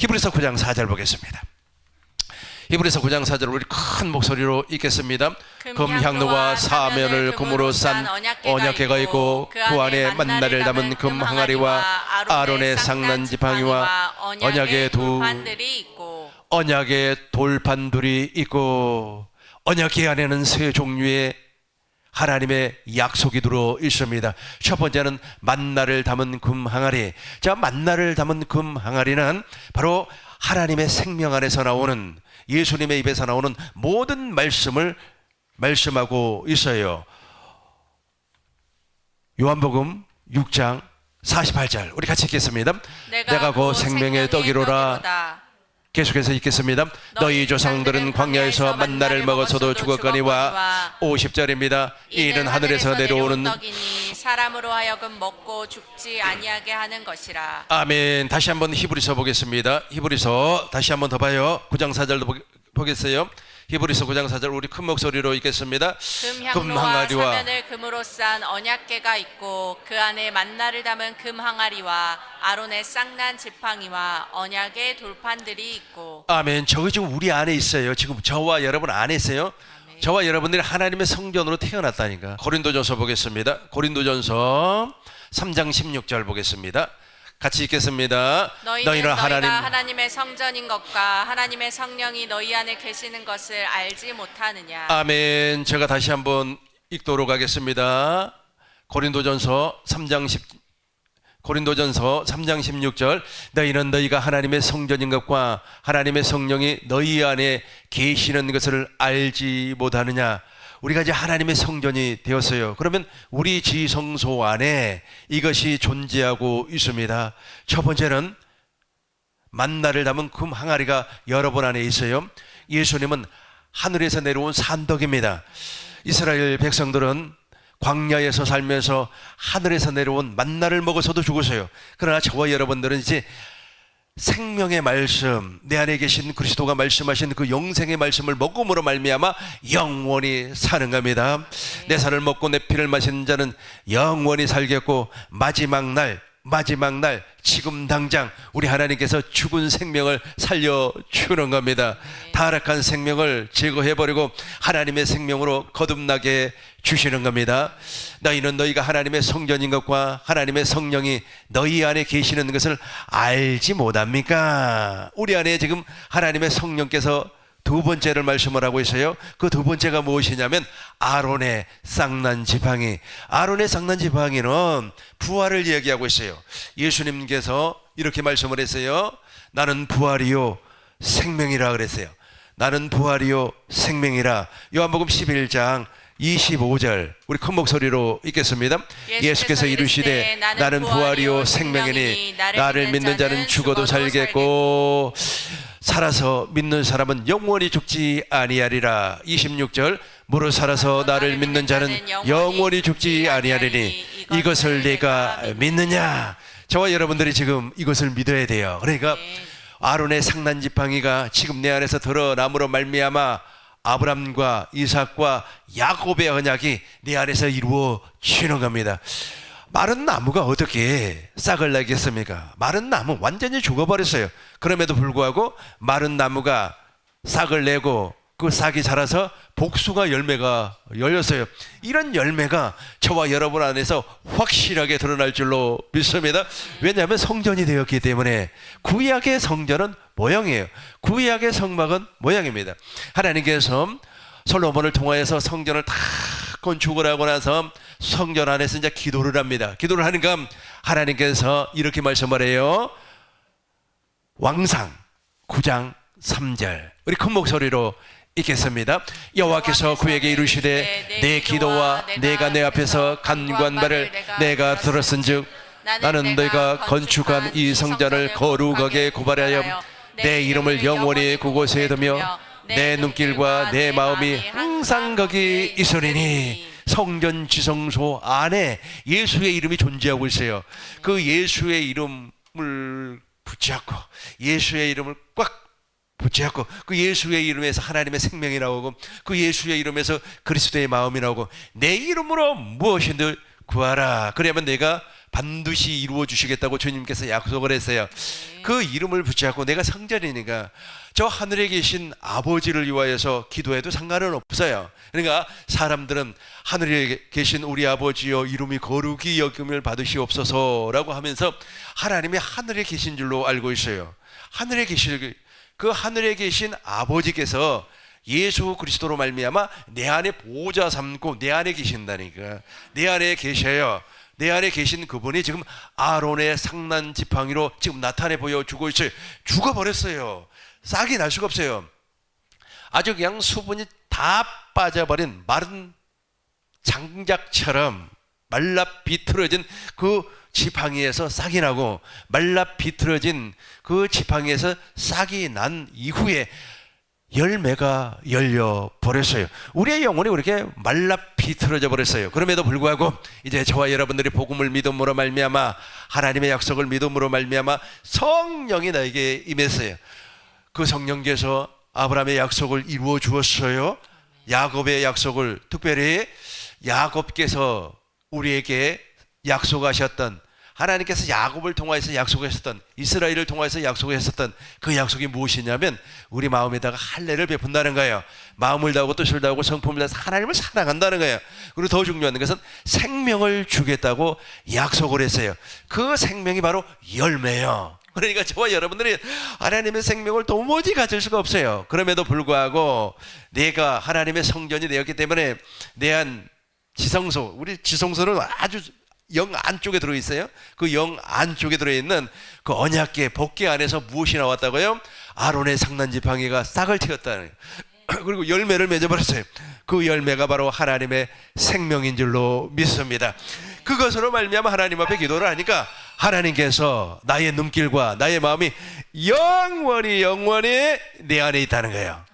히브리서 9장 4절 보겠습니다. 히브리서 9장 4절 우리 큰 목소리로 읽겠습니다. 금향로와 사면을 금으로 싼 언약궤가 있고 그 안에 만나를 담은 금 항아리와 아론의 쌍난 지팡이와 언약의 돌판들이 있고 언약궤 안에는 세 종류의 하나님의 약속이 들어 있습니다. 첫 번째는 만나를 담은 금 항아리. 자, 만나를 담은 금 항아리는 바로 하나님의 생명 안에서 나오는, 예수님의 입에서 나오는 모든 말씀을 말씀하고 있어요. 요한복음 6장 48절 우리 같이 읽겠습니다. 내가 곧 생명의 떡이로라. 계속해서 읽겠습니다. 너희 조상들은 광야에서 만나를 먹어서도 죽었거니와 50절입니다. 이는 하늘에서 내려오는 떡이니 사람으로 하여금 먹고 죽지 아니하게 하는 것이라. 아멘. 다시 한번 히브리서 보겠습니다. 히브리서 다시 한번 더 봐요. 9장 4절도 보겠어요. 히브리서 9장 4절 우리 큰 목소리로 읽겠습니다. 금 항아리와 사면을 금으로 싼 언약궤가 있고 그 안에 만나를 담은 금 항아리와 아론의 쌍난 지팡이와 언약의 돌판들이 있고. 아멘. 저거 지금 우리 안에 있어요. 지금 저와 여러분 안에 있어요. 아멘. 저와 여러분들이 하나님의 성전으로 태어났다니까. 고린도전서 보겠습니다. 고린도전서 3장 16절 보겠습니다. 같이 읽겠습니다. 너희는 하나님의 성전인 것과 하나님의 성령이 너희 안에 계시는 것을 알지 못하느냐. 아멘. 제가 다시 한번 읽도록 하겠습니다. 고린도전서 3장 16절 너희는 너희가 하나님의 성전인 것과 하나님의 성령이 너희 안에 계시는 것을 알지 못하느냐. 우리가 이제 하나님의 성전이 되었어요. 그러면 우리 지성소 안에 이것이 존재하고 있습니다. 첫 번째는 만나를 담은 금 항아리가 여러분 안에 있어요. 예수님은 하늘에서 내려온 산떡입니다. 이스라엘 백성들은 광야에서 살면서 하늘에서 내려온 만나를 먹어서도 죽었어요. 그러나 저와 여러분들은 이제 생명의 말씀, 내 안에 계신 그리스도가 말씀하신 그 영생의 말씀을 먹음으로 말미암아 영원히 사는 겁니다. 내 살을 먹고 내 피를 마시는 자는 영원히 살겠고 마지막 날 지금 당장 우리 하나님께서 죽은 생명을 살려주는 겁니다. 타락한 생명을 제거해버리고 하나님의 생명으로 거듭나게 주시는 겁니다. 너희는 너희가 하나님의 성전인 것과 하나님의 성령이 너희 안에 계시는 것을 알지 못합니까? 우리 안에 지금 하나님의 성령께서 두 번째를 말씀을 하고 있어요. 그 두 번째가 무엇이냐면 아론의 쌍난 지팡이. 아론의 쌍난 지팡이는 부활을 이야기하고 있어요. 예수님께서 이렇게 말씀을 했어요. 나는 부활이요 생명이라 그랬어요. 나는 부활이요 생명이라. 요한복음 11장 25절 우리 큰 목소리로 읽겠습니다. 예수께서 이르시되 나는 부활이요 생명이니 나를 믿는 자는 죽어도 살겠고 살아서 믿는 사람은 영원히 죽지 아니하리라. 26절 무릇 살아서 나를 믿는 자는 영원히 죽지 아니하리니 이것을 내가 믿느냐. 저와 여러분들이 지금 이것을 믿어야 돼요. 그러니까 아론의 쌍난 지팡이가 지금 내 안에서 드러남으로 말미암아 아브람과 이삭과 야곱의 언약이 내 안에서 이루어지는 겁니다. 마른 나무가 어떻게 싹을 내겠습니까? 마른 나무 완전히 죽어버렸어요. 그럼에도 불구하고 마른 나무가 싹을 내고 그 싹이 자라서 복숭아 열매가 열렸어요. 이런 열매가 저와 여러분 안에서 확실하게 드러날 줄로 믿습니다. 왜냐하면 성전이 되었기 때문에. 구약의 성전은 모형이에요. 구약의 성막은 모양입니다. 하나님께서 솔로몬을 통하여서 성전을 다 건축을 하고 나서 성전 안에서 이제 기도를 합니다. 기도를 하니까 하나님께서 이렇게 말씀을 해요. 왕상 9장 3절 우리 큰 목소리로 읽겠습니다. 여호와께서 그에게 이르시되 내 기도와 내가 내 앞에서 간구한 바를 내가 들었은즉 나는 너희가 건축한 이 성전을 거룩하게 고발하여 내 이름을 영원히 그곳에 두며 내 눈길과 내 마음이 항상 거기 있으리니. 성전 지성소 안에 예수의 이름이 존재하고 있어요. 그 예수의 이름을 붙잡고 예수의 이름을 꽉 붙잡고 그 예수의 이름에서 하나님의 생명이 나오고 그 예수의 이름에서 그리스도의 마음이 나오고 내 이름으로 무엇이든 구하라. 그러면 내가 반드시 이루어 주시겠다고 주님께서 약속을 했어요. 그 이름을 붙잡고 내가 성전이니까 저 하늘에 계신 아버지를 위하여서 기도해도 상관은 없어요. 그러니까 사람들은 하늘에 계신 우리 아버지여 이름이 거룩히 여김을 받으시옵소서라고 하면서 하나님이 하늘에 계신 줄로 알고 있어요. 하늘에 계신 그 하늘에 계신 아버지께서 예수 그리스도로 말미암아 내 안에 보호자 삼고 내 안에 계신다니까. 내 안에 계셔요. 내 안에 계신 그분이 지금 아론의 상난 지팡이로 지금 나타내 보여주고 있어요. 죽어버렸어요. 싹이 날 수가 없어요. 아주 그냥 수분이 다 빠져버린 마른 장작처럼 말라 비틀어진 그 지팡이에서 싹이 나고, 말라 비틀어진 그 지팡이에서 싹이 난 이후에 열매가 열려 버렸어요. 우리의 영혼이 그렇게 말라 비틀어져 버렸어요. 그럼에도 불구하고 이제 저와 여러분들이 복음을 믿음으로 말미암아 하나님의 약속을 믿음으로 말미암아 성령이 나에게 임했어요. 그 성령께서 아브라함의 약속을 이루어 주었어요. 야곱의 약속을, 특별히 야곱께서 우리에게 약속하셨던, 하나님께서 야곱을 통하여서 약속하셨던, 이스라엘을 통하여서 약속하셨던 그 약속이 무엇이냐면 우리 마음에다가 할례를 베푼다는 거예요. 마음을 다하고 뜻을 다하고 성품을 다해서 하나님을 사랑한다는 거예요. 그리고 더 중요한 것은 생명을 주겠다고 약속을 했어요. 그 생명이 바로 열매예요. 그러니까 저와 여러분들이 하나님의 생명을 도무지 가질 수가 없어요. 그럼에도 불구하고 내가 하나님의 성전이 되었기 때문에 내 안 지성소, 우리 지성소는 아주 영 안쪽에 들어있어요. 그 영 안쪽에 들어있는 그 언약궤 복궤 안에서 무엇이 나왔다고요? 아론의 상난지팡이가 싹을 틔웠다는 거예요. 그리고 열매를 맺어버렸어요. 그 열매가 바로 하나님의 생명인 줄로 믿습니다. 그것으로 말미암아 하나님 앞에 기도를 하니까 하나님께서 나의 눈길과 나의 마음이 영원히 내 안에 있다는 거예요.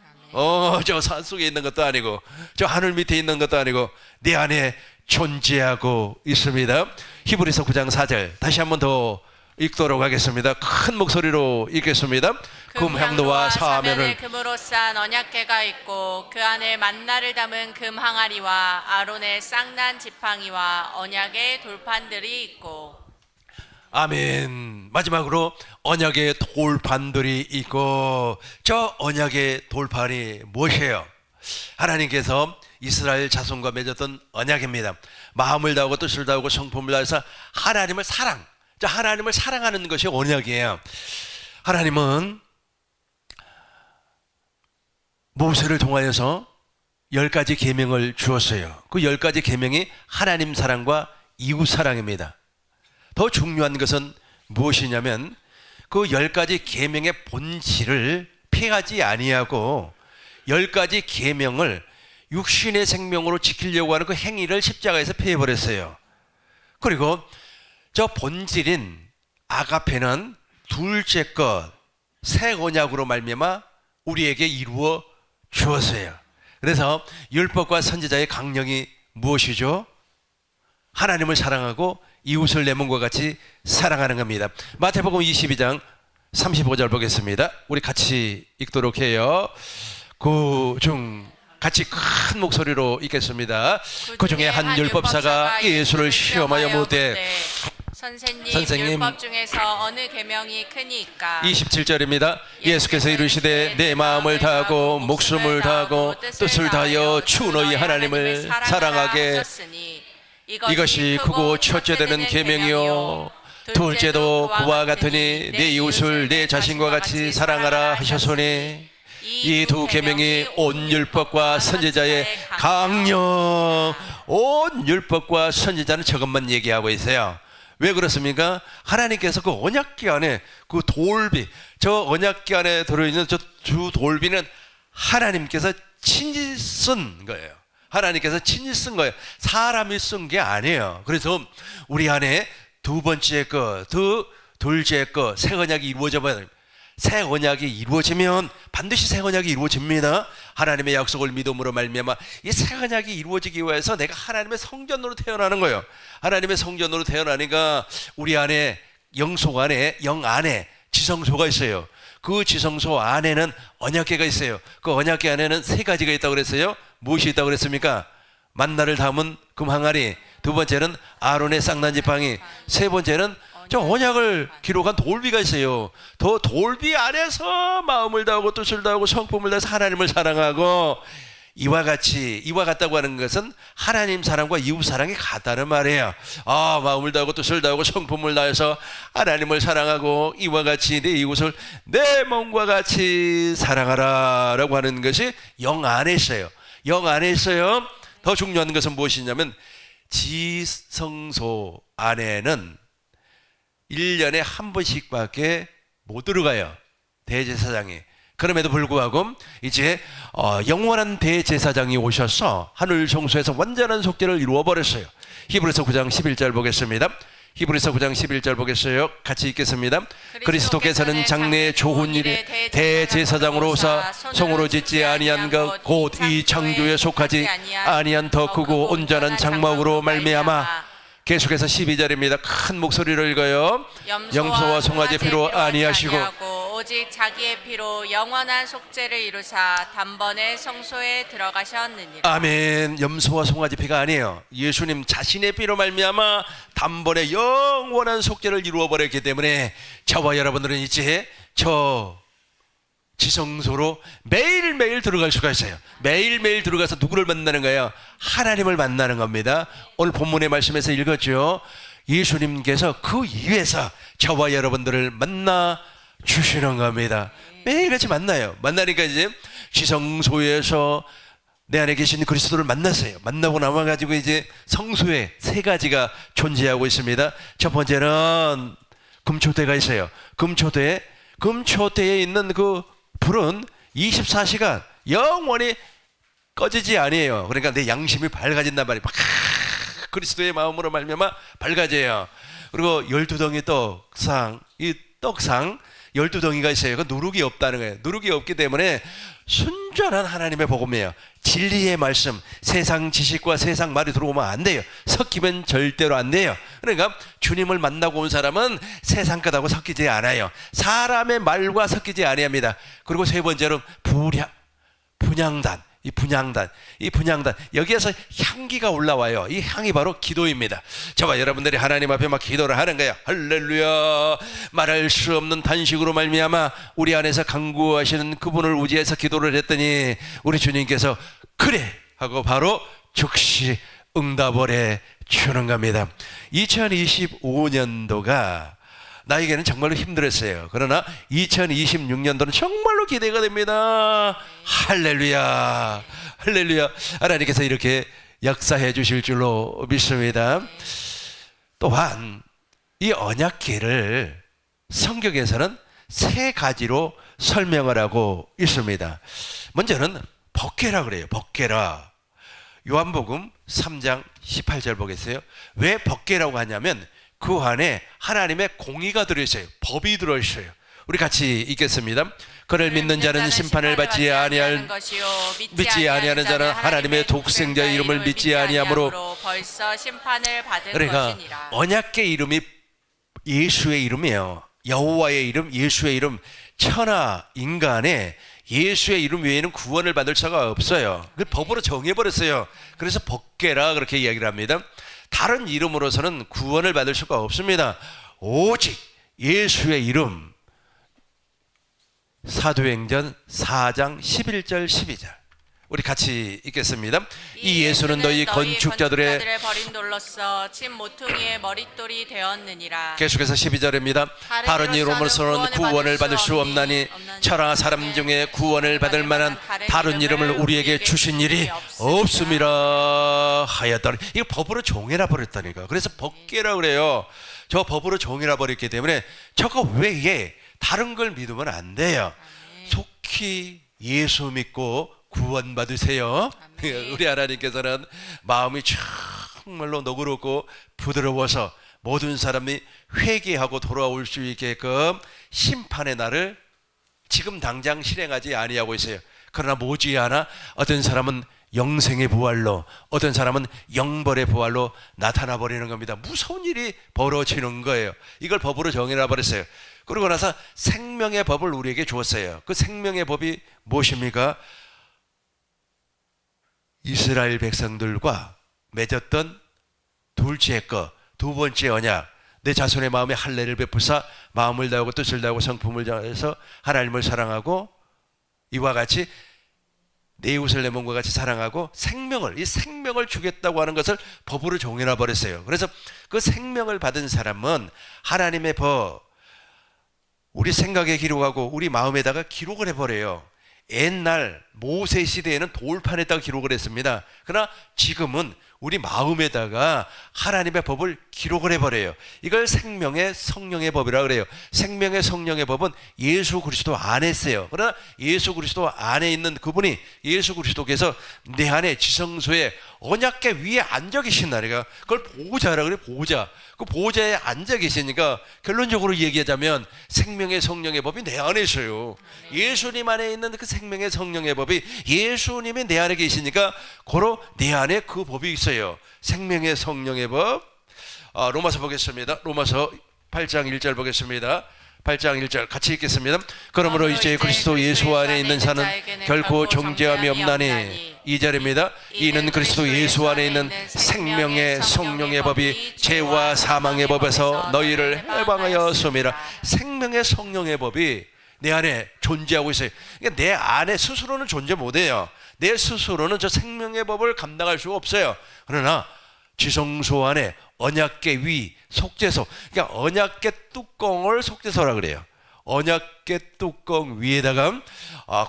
저 산속에 있는 것도 아니고 저 하늘 밑에 있는 것도 아니고 내 안에 존재하고 있습니다. 히브리서 9장 4절 다시 한번 더 읽도록 하겠습니다. 큰 목소리로 읽겠습니다. 금향로와 사면을 금으로 싼 언약궤가 있고 그 안에 만나를 담은 금 항아리와 아론의 쌍난 지팡이와 언약의 돌판들이 있고. 아멘. 마지막으로 언약의 돌판들이 있고, 저 언약의 돌판이 무엇이에요? 하나님께서 이스라엘 자손과 맺었던 언약입니다. 마음을 다하고 뜻을 다하고 성품을 다해서 하나님을 사랑하는 것이 언약이에요. 하나님은 모세를 통하여서 10가지 계명을 주었어요. 그 10가지 계명이 하나님 사랑과 이웃 사랑입니다. 더 중요한 것은 무엇이냐면 그 10가지 계명의 본질을 피하지 아니하고 10가지 계명을 육신의 생명으로 지키려고 하는 그 행위를 십자가에서 폐해버렸어요. 그리고 저 본질인 아가페는 둘째 것, 새 언약으로 말미암아 우리에게 이루어 주었어요. 그래서 율법과 선지자의 강령이 무엇이죠? 하나님을 사랑하고 이웃을 내 몸과 같이 사랑하는 겁니다. 마태복음 22장 35절 보겠습니다. 우리 같이 읽도록 해요. 같이 큰 목소리로 읽겠습니다. 그 중에 한 율법사가 예수를 시험하여 묻되 선생님, 율법 중에서 어느 계명이 크니까? 27절입니다. 예수께서 이르시되 내 마음을 다하고 목숨을 다하고 뜻을 다하여 주 너희 하나님을 사랑하게 하셨으니 이것이 크고 첫째 되는 계명이요 둘째도 그와 같으니 내 이웃을 내 자신과 같이 사랑하라 하셨으니 이 두 계명이 온 율법과 선지자의 강령. 온 율법과 선지자는 저것만 얘기하고 있어요. 왜 그렇습니까? 하나님께서 그 언약궤 안에 그 돌비, 저 언약궤 안에 들어있는 저 두 돌비는 하나님께서 친히 쓴 거예요. 하나님께서 친히 쓴 거예요. 사람이 쓴 게 아니에요. 그래서 우리 안에 두 번째 거, 둘째 거, 새 언약이 이루어져 봐야 됩니다. 새 언약이 이루어지면 반드시 새 언약이 이루어집니다. 하나님의 약속을 믿음으로 말미암아 이 새 언약이 이루어지기 위해서 내가 하나님의 성전으로 태어나는 거예요. 하나님의 성전으로 태어나니까 우리 안에 영속 안에 영 안에 지성소가 있어요. 그 지성소 안에는 언약궤가 있어요. 그 언약궤 안에는 세 가지가 있다고 그랬어요. 무엇이 있다고 그랬습니까? 만나를 담은 금 항아리, 두 번째는 아론의 쌍난 지팡이, 세 번째는 저 언약을 기록한 돌비가 있어요. 더 돌비 안에서 마음을 다하고 뜻을 다하고 성품을 다해서 하나님을 사랑하고, 이와 같다고 하는 것은 하나님 사랑과 이웃 사랑이 같다는 말이에요. 마음을 다하고 뜻을 다하고 성품을 다해서 하나님을 사랑하고 이와 같이 내 이웃을 내 몸과 같이 사랑하라라고 하는 것이 영 안에 있어요. 영 안에 있어요. 더 중요한 것은 무엇이냐면 지성소 안에는 1년에 한 번씩밖에 못 들어가요, 대제사장이. 그럼에도 불구하고 이제 영원한 대제사장이 오셔서 하늘 성소에서 완전한 속죄를 이루어 버렸어요. 히브리서 9장 11절 보겠습니다. 히브리서 9장 11절 보겠어요. 같이 읽겠습니다. 그리스도께서는 장래의 좋은 일에 대제사장으로서 성으로 짓지 아니한 것 곧 이 창조에 속하지 아니한 더 크고 온전한 장막으로 말미암아. 계속해서 12절입니다. 큰 목소리로 읽어요. 염소와 송아지 피로 아니하시고 오직 자기의 피로 영원한 속죄를 이루사 단번에 성소에 들어가셨느니라. 아멘. 염소와 송아지 피가 아니에요. 예수님 자신의 피로 말미암아 단번에 영원한 속죄를 이루어 버렸기 때문에 저와 여러분들은 이제 저 지성소로 매일매일 들어갈 수가 있어요. 매일매일 들어가서 누구를 만나는 거예요? 하나님을 만나는 겁니다. 오늘 본문의 말씀에서 읽었죠. 예수님께서 그 위에서 저와 여러분들을 만나 주시는 겁니다. 매일같이 만나요. 만나니까 이제 지성소에서 내 안에 계신 그리스도를 만났어요. 만나고 나와가지고 이제 성소에 세 가지가 존재하고 있습니다. 첫 번째는 금초대가 있어요. 금초대에 있는 그 불은 24시간 영원히 꺼지지 아니에요. 그러니까 내 양심이 밝아진단 말이에요. 막 그리스도의 마음으로 말미암아 밝아져요. 그리고 12덩이 떡상, 이 떡상 12덩이가 있어요. 그 누룩이 없다는 거예요. 누룩이 없기 때문에 순전한 하나님의 복음이에요. 진리의 말씀, 세상 지식과 세상 말이 들어오면 안 돼요. 섞이면 절대로 안 돼요. 그러니까 주님을 만나고 온 사람은 세상 것하고 섞이지 않아요. 사람의 말과 섞이지 아니합니다. 그리고 세 번째로 분향단. 이 분향단 여기에서 향기가 올라와요. 이 향이 바로 기도입니다. 저와 여러분들이 하나님 앞에 막 기도를 하는 거예요. 할렐루야. 말할 수 없는 단식으로 말미암아 우리 안에서 강구하시는 그분을 의지해서 기도를 했더니 우리 주님께서 그래 하고 바로 즉시 응답을 해 주는 겁니다. 2025년도가 나에게는 정말로 힘들었어요. 그러나 2026년도는 정말로 기대가 됩니다. 할렐루야. 할렐루야. 하나님께서 이렇게 역사해 주실 줄로 믿습니다. 또한 이 언약궤를 성경에서는 세 가지로 설명을 하고 있습니다. 먼저는 법궤라 그래요. 법궤라. 요한복음 3장 18절 보겠어요. 왜 법궤라고 하냐면 그 안에 하나님의 공의가 들어있어요. 법이 들어있어요. 우리 같이 읽겠습니다. 그를 믿는 자는 심판을 받지 아니할 믿지 아니하는 자는 하나님의 독생자의 이름을 믿지 아니하므로 벌써 심판을 받은 그러니까 것이니라. 언약궤 이름이 예수의 이름이에요. 여호와의 이름, 예수의 이름. 천하 인간의 예수의 이름 외에는 구원을 받을 수가 없어요. 그 법으로 정해버렸어요. 그래서 법궤라 그렇게 이야기를 합니다. 다른 이름으로서는 구원을 받을 수가 없습니다. 오직 예수의 이름. 사도행전 4장 11절 12절 우리 같이 읽겠습니다. 이 예수는 너희 건축자들의 버린 돌로서 진 모퉁이의 머릿돌이 되었느니라. 계속해서 12절입니다. 다른 이름으로서는 구원을 받을 수 없나니 천하 사람 중에 구원을 받을 만한 다른 이름을 우리에게 주신 일이 없음이라 하였더니 이거 법으로 정해라 버렸다니까. 그래서 법궤라 그래요. 저 법으로 정해라 버렸기 때문에 저거 외에 다른 걸 믿으면 안 돼요. 속히 예수 믿고 구원 받으세요. 우리 하나님께서는 마음이 정말로 너그럽고 부드러워서 모든 사람이 회개하고 돌아올 수 있게끔 심판의 날을 지금 당장 실행하지 아니하고 있어요. 그러나 머지않아 어떤 사람은 영생의 부활로, 어떤 사람은 영벌의 부활로 나타나 버리는 겁니다. 무서운 일이 벌어지는 거예요. 이걸 법으로 정해놔 버렸어요. 그러고 나서 생명의 법을 우리에게 주었어요. 그 생명의 법이 무엇입니까? 이스라엘 백성들과 맺었던 둘째 거, 두 번째 언약, 내 자손의 마음에 할례를 베푸사 마음을 다하고 뜻을 다하고 성품을 다해서 하나님을 사랑하고 이와 같이 내 이웃을 내 몸과 같이 사랑하고 이 생명을 주겠다고 하는 것을 법으로 정해놔 버렸어요. 그래서 그 생명을 받은 사람은 하나님의 법, 우리 생각에 기록하고 우리 마음에다가 기록을 해버려요. 옛날 모세 시대에는 돌판에다가 기록을 했습니다. 그러나 지금은 우리 마음에다가 하나님의 법을 기록을 해버려요. 이걸 생명의 성령의 법이라고 그래요. 생명의 성령의 법은 예수 그리스도 안에 있어요. 그러나 예수 그리스도 안에 있는 그분이 예수 그리스도께서 내 안에 지성소에 언약궤 위에 앉아 계신다니까. 그걸 보좌라 그래요. 보좌. 그 보좌에 앉아 계시니까 결론적으로 얘기하자면 생명의 성령의 법이 내 안에 있어요. 예수님 안에 있는 그 생명의 성령의 법이 예수님이 내 안에 계시니까 고로 내 안에 그 법이 있어요. 생명의 성령의 법. 로마서 보겠습니다. 로마서 8장 1절 보겠습니다. 8장 1절 같이 읽겠습니다. 그러므로 이제 그리스도 예수 안에 있는 자는 결코 정죄함이 없나니 2절입니다. 이는 그리스도 예수 안에 있는 생명의 성령의 법이 죄와 사망의 법에서 너희를 해방하였음이라. 생명의 성령의 법이 내 안에 존재하고 있어요. 그러니까 내 안에 스스로는 존재 못해요. 내 스스로는 저 생명의 법을 감당할 수가 없어요. 그러나 지성소 안에 언약궤 위 속죄소, 그러니까 언약궤 뚜껑을 속죄소라 그래요. 언약궤 뚜껑 위에다가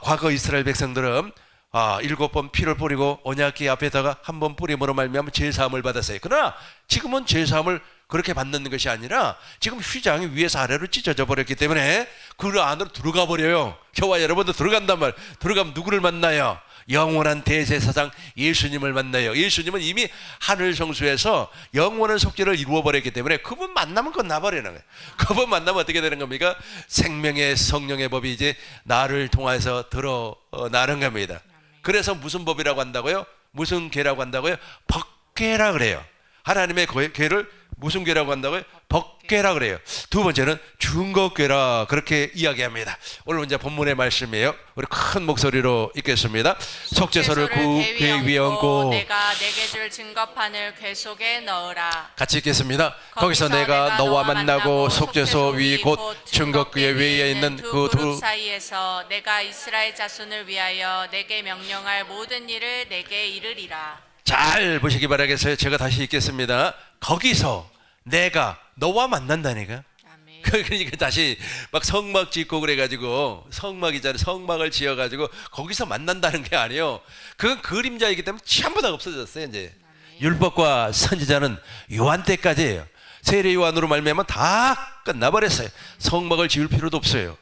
과거 이스라엘 백성들은 7번 피를 뿌리고 언약궤 앞에다가 한 번 뿌림으로 말미암아 죄사함을 받았어요. 그러나 지금은 죄사함을 그렇게 받는 것이 아니라 지금 휘장이 위에서 아래로 찢어져 버렸기 때문에 그 안으로 들어가 버려요. 저와 여러분도 들어간단 말. 들어가면 누구를 만나요? 영원한 대제사장 예수님을 만나요. 예수님은 이미 하늘 성소에서 영원한 속죄를 이루어버렸기 때문에 그분 만나면 끝나버리는 거예요. 그분 만나면 어떻게 되는 겁니까? 생명의 성령의 법이 이제 나를 통해서 드러나는 겁니다. 그래서 무슨 법이라고 한다고요? 무슨 궤라고 한다고요? 법궤라 그래요. 하나님의 궤를 무슨 궤라고 한다고요? 법궤라 그래요. 두 번째는 증거궤라 그렇게 이야기합니다. 오늘 이제 본문의 말씀이에요. 우리 큰 목소리로 읽겠습니다. 속죄소를 그 궤 위에 얹고 내가 내게 줄 증거판을 궤 속에 넣으라. 같이 읽겠습니다. 거기서 내가 너와 만나고 속죄소 위 곧 증거궤 위에 있는 그 두 사이에서 내가 이스라엘 자손을 위하여 내게 명령할 모든 일을 내게 이르리라. 잘 보시기 바라겠어요. 제가 다시 읽겠습니다. 거기서 내가 너와 만난다니까. 아멘. 그러니까 다시 막 성막 짓고 그래가지고 성막이잖아요. 성막을 지어가지고 거기서 만난다는 게 아니에요. 그건 그림자이기 때문에 전부 다 없어졌어요. 이제 아멘. 율법과 선지자는 요한 때까지예요. 세례 요한으로 말미암아 다 끝나버렸어요. 성막을 지을 필요도 없어요.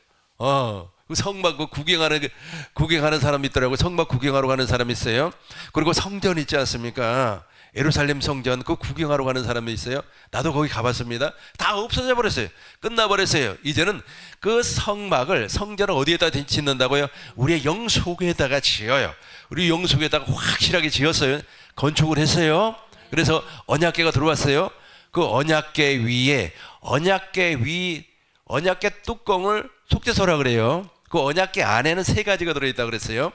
그 성막 구경하는 사람이 있더라고요. 성막 구경하러 가는 사람이 있어요. 그리고 성전 있지 않습니까? 예루살렘 성전 그 구경하러 가는 사람이 있어요. 나도 거기 가봤습니다. 다 없어져 버렸어요. 끝나버렸어요. 이제는 그 성전을 어디에다 짓는다고요? 우리의 영 속에다가 지어요. 우리 영 속에다가 확실하게 지었어요. 건축을 했어요. 그래서 언약궤가 들어왔어요. 그 언약궤 위에 언약궤 뚜껑을 속죄소라 그래요. 그 언약궤 안에는 세 가지가 들어있다 그랬어요.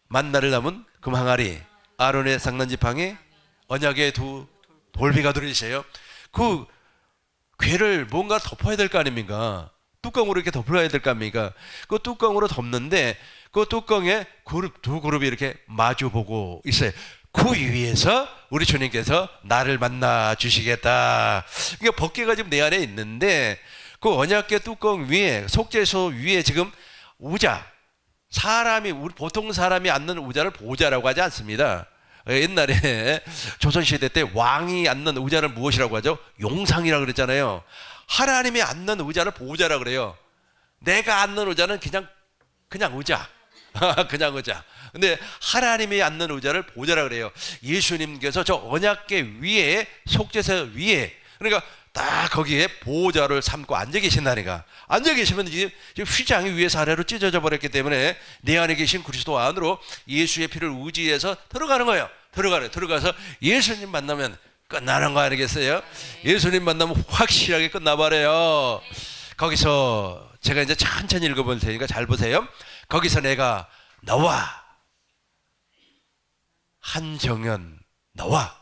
만나를 담은 금항아리, 아론의 상난지팡이, 언약의 두 돌비가 들어있어요. 그 궤를 뭔가 덮어야 될 거 아닙니까? 뚜껑으로 이렇게 덮어야 될 거 아닙니까? 그 뚜껑으로 덮는데 그 뚜껑에 두 그룹이 이렇게 마주보고 있어요. 그 위에서 우리 주님께서 나를 만나 주시겠다. 그러니까 법궤가 지금 내 안에 있는데 그 언약궤 뚜껑 위에 속죄소 위에 지금 우자, 우리 보통 사람이 앉는 의자를 보좌라고 하지 않습니다. 옛날에 조선시대 때 왕이 앉는 의자를 무엇이라고 하죠? 용상이라고 그랬잖아요. 하나님이 앉는 의자를 보좌라고 그래요. 내가 앉는 의자는 그냥 의자. 그냥 의자. 근데 하나님이 앉는 의자를 보좌라고 그래요. 예수님께서 저 언약궤 위에 속죄소 위에 그러니까 딱 거기에 보호자를 삼고 앉아 계신다니까. 앉아 계시면 지금 휘장이 위에서 아래로 찢어져 버렸기 때문에 내 안에 계신 그리스도 안으로 예수의 피를 의지해서 들어가는 거예요. 들어가서 예수님 만나면 끝나는 거 아니겠어요? 예수님 만나면 확실하게 끝나버려요. 거기서 제가 이제 천천히 읽어볼 테니까 잘 보세요. 거기서 내가 너와 한정현 너와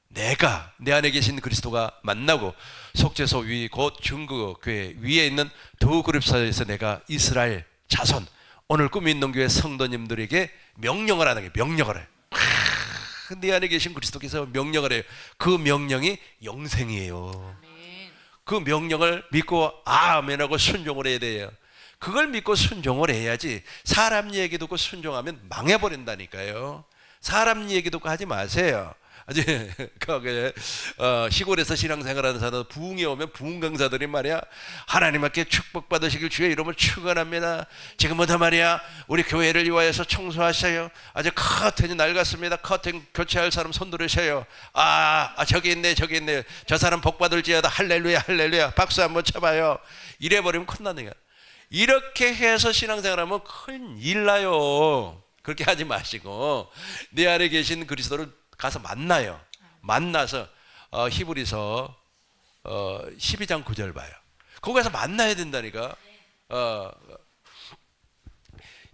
내가 내 안에 계신 그리스도가 만나고 속죄소 위 곧 중국교회 위에 있는 두 그룹 사이에서 내가 이스라엘 자손 오늘 꿈이 있는 교회 성도님들에게 명령을 하는 게 명령을 해. 내 안에 계신 그리스도께서 명령을 해요. 그 명령이 영생이에요. 그 명령을 믿고 아멘하고 순종을 해야 돼요. 그걸 믿고 순종을 해야지. 사람 얘기 듣고 순종하면 망해버린다니까요. 사람 얘기 듣고 하지 마세요. 아주 시골에서 신앙생활하는 사람 부흥이 오면 부흥 강사들이 말이야 하나님께 축복받으시길 주의 이름을 축원합니다. 지금부터 말이야 우리 교회를 위하여서 청소하셔요. 아주 커튼이 낡았습니다. 커튼 교체할 사람 손 들으셔요. 저기 있네 저기 있네 저 사람 복받을지어다 할렐루야 할렐루야 박수 한번 쳐봐요. 이래버리면 큰일 나요. 이렇게 해서 신앙생활하면 큰일 나요. 그렇게 하지 마시고 내 안에 계신 그리스도를 가서 만나요. 만나서 히브리서 12장 9절 봐요. 거기 가서 만나야 된다니까.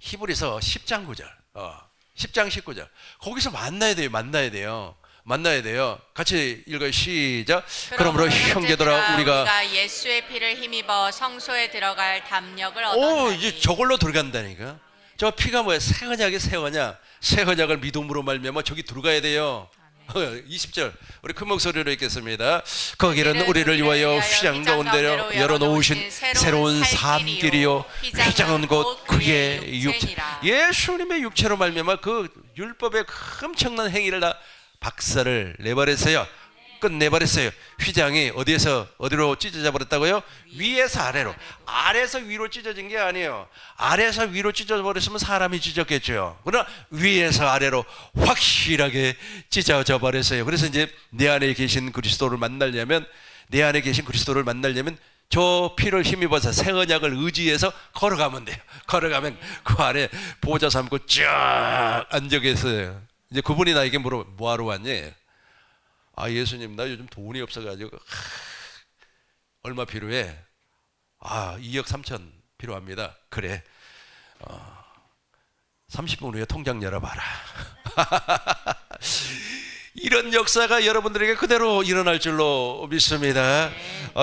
히브리서 10장 9절 10장 19절 거기서 만나야 돼요. 만나야 돼요. 만나야 돼요. 같이 읽어요. 시작. 그러므로 형제들아 우리가 예수의 피를 힘입어 성소에 들어갈 담력을 얻었나니. 이제 저걸로 들어간다니까. 저 피가 뭐야? 새 언약이 새 언약. 새 언약을 믿음으로 말미암아 저기 들어가야 돼요. 20절 우리 큰 목소리로 읽겠습니다. 거기는 우리를 위하여 휘장 가운데로 열어놓으신 새로운 삶길이요 휘장은 곧 그의 육체 예수님의 육체로 말미암아 그 율법의 엄청난 행위를 다 박살을 내버렸어요. 끝내버렸어요. 휘장이 어디에서 어디로 찢어져 버렸다고요? 위에서 아래로. 아래에서 위로 찢어진 게 아니에요. 아래에서 위로 찢어져 버렸으면 사람이 찢었겠죠. 그러나 위에서 아래로 확실하게 찢어져 버렸어요. 그래서 이제 내 안에 계신 그리스도를 만나려면 저 피를 힘입어서 새 언약을 의지해서 걸어가면 돼요. 걸어가면 그 안에 보좌 삼고 쫙 앉아 계세요. 이제 그분이 나에게 뭐하러 왔니? 예수님 나 요즘 돈이 없어가지고 얼마 필요해? 2억 3천 필요합니다. 그래 30분 후에 통장 열어봐라. 이런 역사가 여러분들에게 그대로 일어날 줄로 믿습니다.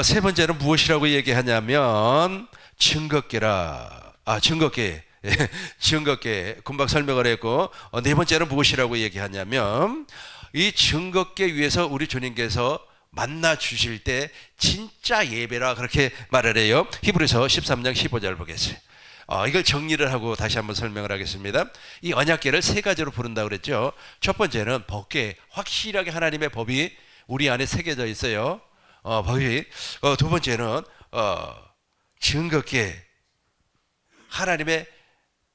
세 번째는 무엇이라고 얘기하냐면 증거계라. 증거계. 증거계 금방 설명을 했고 네 번째는 무엇이라고 얘기하냐면 이 증거계 위에서 우리 주님께서 만나 주실 때 진짜 예배라 그렇게 말을 해요. 히브리서 13장 15절 보겠습니다. 이걸 정리를 하고 다시 한번 설명을 하겠습니다. 이 언약계를 세 가지로 부른다고 그랬죠. 첫 번째는 법계, 확실하게 하나님의 법이 우리 안에 새겨져 있어요. 법이. 두 번째는 증거계,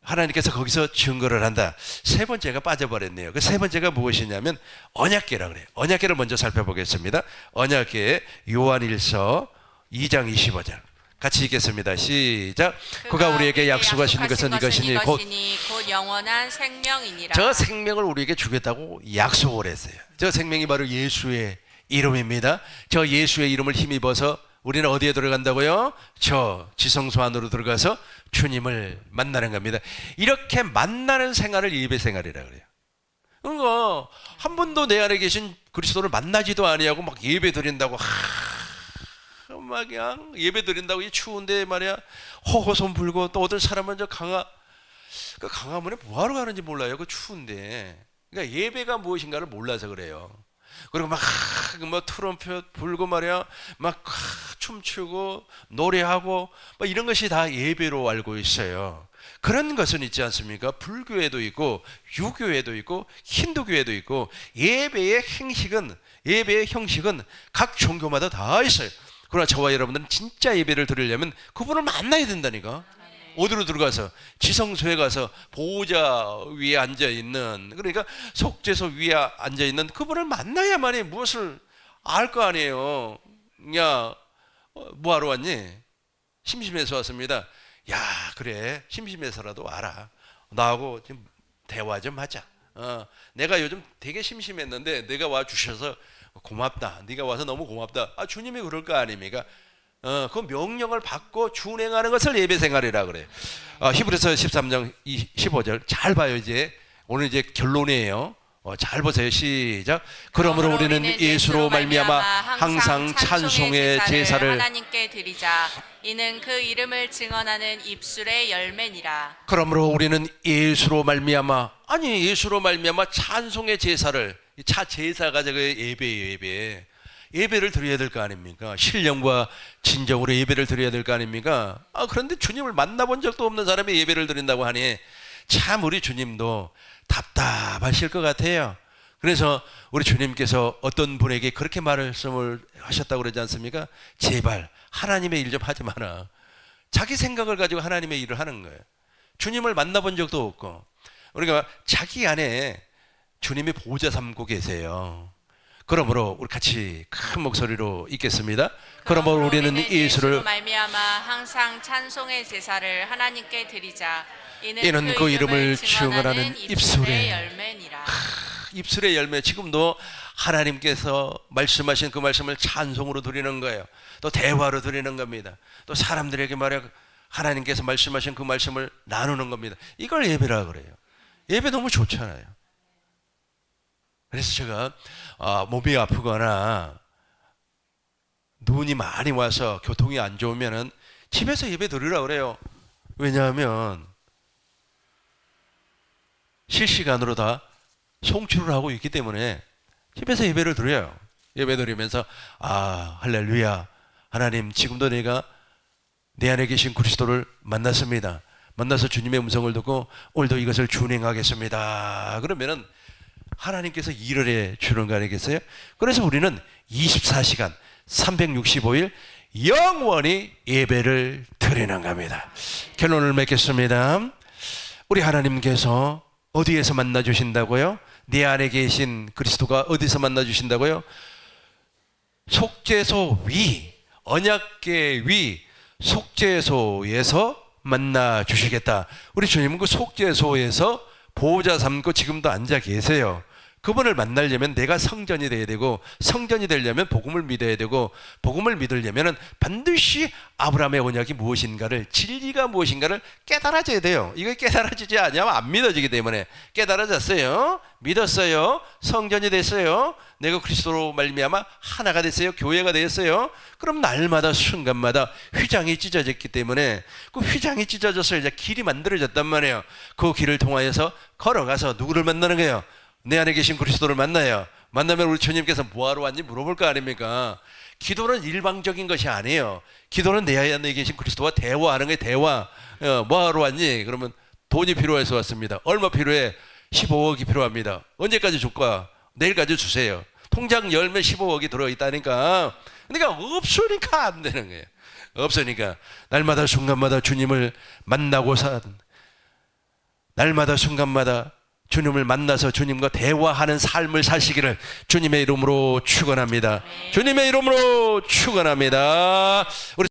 하나님께서 거기서 증거를 한다. 세 번째가 빠져버렸네요. 그 세 번째가 무엇이냐면 언약계라 그래요. 언약계를 먼저 살펴보겠습니다. 언약계 요한일서 2장 25절 같이 읽겠습니다. 시작. 그가 우리에게 약속하신 것은 이것이니 곧 영원한 생명이니라. 저 생명을 우리에게 주겠다고 약속을 했어요. 저 생명이 바로 예수의 이름입니다. 저 예수의 이름을 힘입어서 우리는 어디에 들어간다고요? 저 지성소 안으로 들어가서 주님을 만나는 겁니다. 이렇게 만나는 생활을 예배 생활이라고 그래요. 그러니까 한 번도 내 안에 계신 그리스도를 만나지도 아니하고 막 예배 드린다고 막 그냥 예배 드린다고 이 추운데 말이야 호호손 불고 또 어떤 사람은 저 강화문에 뭐하러 가는지 몰라요. 그 추운데. 그러니까 예배가 무엇인가를 몰라서 그래요. 그리고 막 트럼펫 불고 말이야 막 춤추고 노래하고 막 이런 것이 다 예배로 알고 있어요. 그런 것은 있지 않습니까? 불교에도 있고 유교에도 있고 힌두교에도 있고 예배의 형식은 각 종교마다 다 있어요. 그러나 저와 여러분들은 진짜 예배를 드리려면 그분을 만나야 된다니까. 어디로 들어가서 지성소에 가서 보호자 위에 앉아있는, 그러니까 속죄소 위에 앉아있는 그분을 만나야만이 무엇을 알 거 아니에요. 야, 뭐하러 왔니? 심심해서 왔습니다. 야, 그래, 심심해서라도 와라. 나하고 좀 대화 좀 하자. 내가 요즘 되게 심심했는데 내가 와주셔서 고맙다. 네가 와서 너무 고맙다. 주님이 그럴 거 아닙니까? 그 명령을 받고 준행하는 것을 예배 생활이라 그래요. 히브리서 13장 15절 잘 봐요. 이제 오늘 이제 결론이에요. 잘 보세요. 시작. 그러므로 우리는 예수로 말미암아 항상 찬송의 제사를 하나님께 드리자. 이는 그 이름을 증언하는 입술의 열매니라. 그러므로 우리는 예수로 말미암아, 아니 예수로 말미암아 찬송의 제사를, 제사가 저거 예배예요. 예배를 드려야 될 거 아닙니까? 신령과 진정으로 예배를 드려야 될 거 아닙니까? 그런데 주님을 만나본 적도 없는 사람이 예배를 드린다고 하니 참 우리 주님도 답답하실 것 같아요. 그래서 우리 주님께서 어떤 분에게 그렇게 말씀을 하셨다고 그러지 않습니까? 제발 하나님의 일 좀 하지 마라. 자기 생각을 가지고 하나님의 일을 하는 거예요. 주님을 만나본 적도 없고. 그러니까 자기 안에 주님이 보호자 삼고 계세요. 그러므로 우리 같이 큰 목소리로 읽겠습니다. 그러므로 우리는 예수를 말미암아 항상 찬송의 제사를 하나님께 드리자. 이는 그 이름을 증언하는 입술의 열매니라. 입술의 열매. 지금도 하나님께서 말씀하신 그 말씀을 찬송으로 드리는 거예요. 또 대화로 드리는 겁니다. 또 사람들에게 말해 하나님께서 말씀하신 그 말씀을 나누는 겁니다. 이걸 예배라 그래요. 예배 너무 좋잖아요. 그래서 제가 몸이 아프거나 눈이 많이 와서 교통이 안 좋으면은 집에서 예배 드리라 그래요. 왜냐하면 실시간으로 다 송출을 하고 있기 때문에 집에서 예배를 드려요. 예배 드리면서 할렐루야, 하나님 지금도 내가 내 안에 계신 그리스도를 만났습니다. 만나서 주님의 음성을 듣고 오늘도 이것을 준행하겠습니다. 그러면은 하나님께서 일을 해 주는 거 아니겠어요? 그래서 우리는 24시간 365일 영원히 예배를 드리는 겁니다. 결론을 맺겠습니다. 우리 하나님께서 어디에서 만나 주신다고요? 내 안에 계신 그리스도가 어디서 만나 주신다고요? 속죄소 위, 언약궤 위, 속죄소에서 만나 주시겠다. 우리 주님은 그 속죄소에서 보호자 삼고 지금도 앉아 계세요. 그분을 만나려면 내가 성전이 돼야 되고, 성전이 되려면 복음을 믿어야 되고, 복음을 믿으려면 반드시 아브라함의 언약이 무엇인가를, 진리가 무엇인가를 깨달아져야 돼요. 이거 깨달아지지 않으면 안 믿어지기 때문에. 깨달아졌어요, 믿었어요, 성전이 됐어요, 내가 그리스도로 말미암아 하나가 됐어요, 교회가 되었어요. 그럼 날마다 순간마다 휘장이 찢어졌기 때문에, 그 휘장이 찢어져서 이제 길이 만들어졌단 말이에요. 그 길을 통하여서 걸어가서 누구를 만나는 거예요? 내 안에 계신 그리스도를 만나요. 만나면 우리 주님께서 뭐하러 왔니 물어볼 거 아닙니까? 기도는 일방적인 것이 아니에요. 기도는 내 안에 계신 그리스도와 대화하는 거예요. 대화. 뭐하러 왔니? 그러면 돈이 필요해서 왔습니다. 얼마 필요해? 15억이 필요합니다. 언제까지 줄까? 내일까지 주세요. 통장 열면 15억이 들어있다니까. 그러니까 없으니까 안 되는 거예요. 없으니까 날마다 순간마다 주님을 만나고 날마다 순간마다 주님을 만나서 주님과 대화하는 삶을 사시기를 주님의 이름으로 축원합니다. 주님의 이름으로 축원합니다. 우리